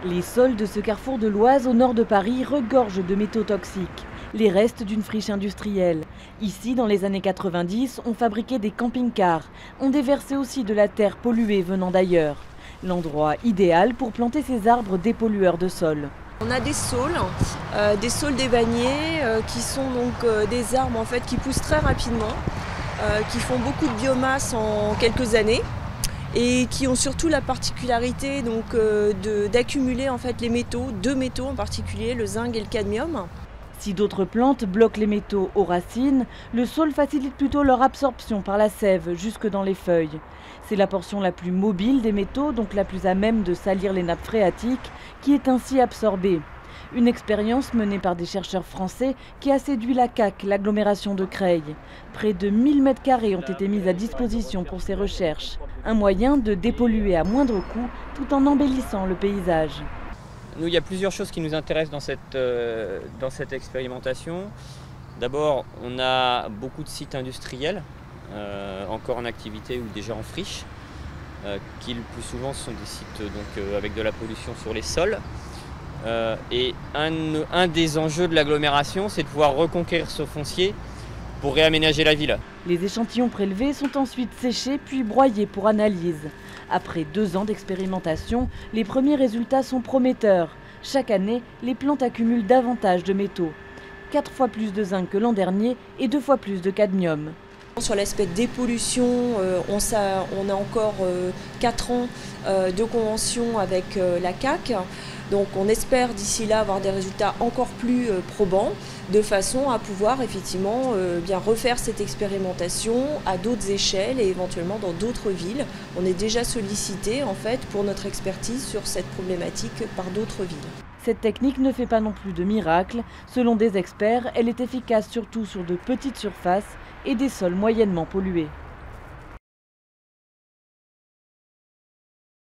Les sols de ce carrefour de l'Oise, au nord de Paris, regorgent de métaux toxiques. Les restes d'une friche industrielle. Ici, dans les années 90, on fabriquait des camping-cars. On déversait aussi de la terre polluée venant d'ailleurs. L'endroit idéal pour planter ces arbres dépollueurs de sol. On a des saules d'évaniers qui sont donc des arbres en fait qui poussent très rapidement, qui font beaucoup de biomasse en quelques années et qui ont surtout la particularité donc d'accumuler en fait les métaux, deux métaux en particulier, le zinc et le cadmium. Si d'autres plantes bloquent les métaux aux racines, le saule facilite plutôt leur absorption par la sève jusque dans les feuilles. C'est la portion la plus mobile des métaux, donc la plus à même de salir les nappes phréatiques, qui est ainsi absorbée. Une expérience menée par des chercheurs français qui a séduit la CAC, l'agglomération de Creil. Près de 1000 m² ont été mis à disposition pour ces recherches. Un moyen de dépolluer à moindre coût tout en embellissant le paysage. Nous, il y a plusieurs choses qui nous intéressent dans cette expérimentation. D'abord, on a beaucoup de sites industriels, encore en activité ou déjà en friche, qui le plus souvent sont des sites avec de la pollution sur les sols. Et un des enjeux de l'agglomération, c'est de pouvoir reconquérir ce foncier pour réaménager la ville. Les échantillons prélevés sont ensuite séchés puis broyés pour analyse. Après 2 ans d'expérimentation, les premiers résultats sont prometteurs. Chaque année, les plantes accumulent davantage de métaux. 4 fois plus de zinc que l'an dernier et 2 fois plus de cadmium. Sur l'aspect dépollution, on a encore 4 ans de convention avec la CAC. Donc on espère d'ici là avoir des résultats encore plus probants, de façon à pouvoir effectivement bien refaire cette expérimentation à d'autres échelles et éventuellement dans d'autres villes. On est déjà sollicité en fait pour notre expertise sur cette problématique par d'autres villes. Cette technique ne fait pas non plus de miracle. Selon des experts, elle est efficace surtout sur de petites surfaces et des sols moyennement pollués.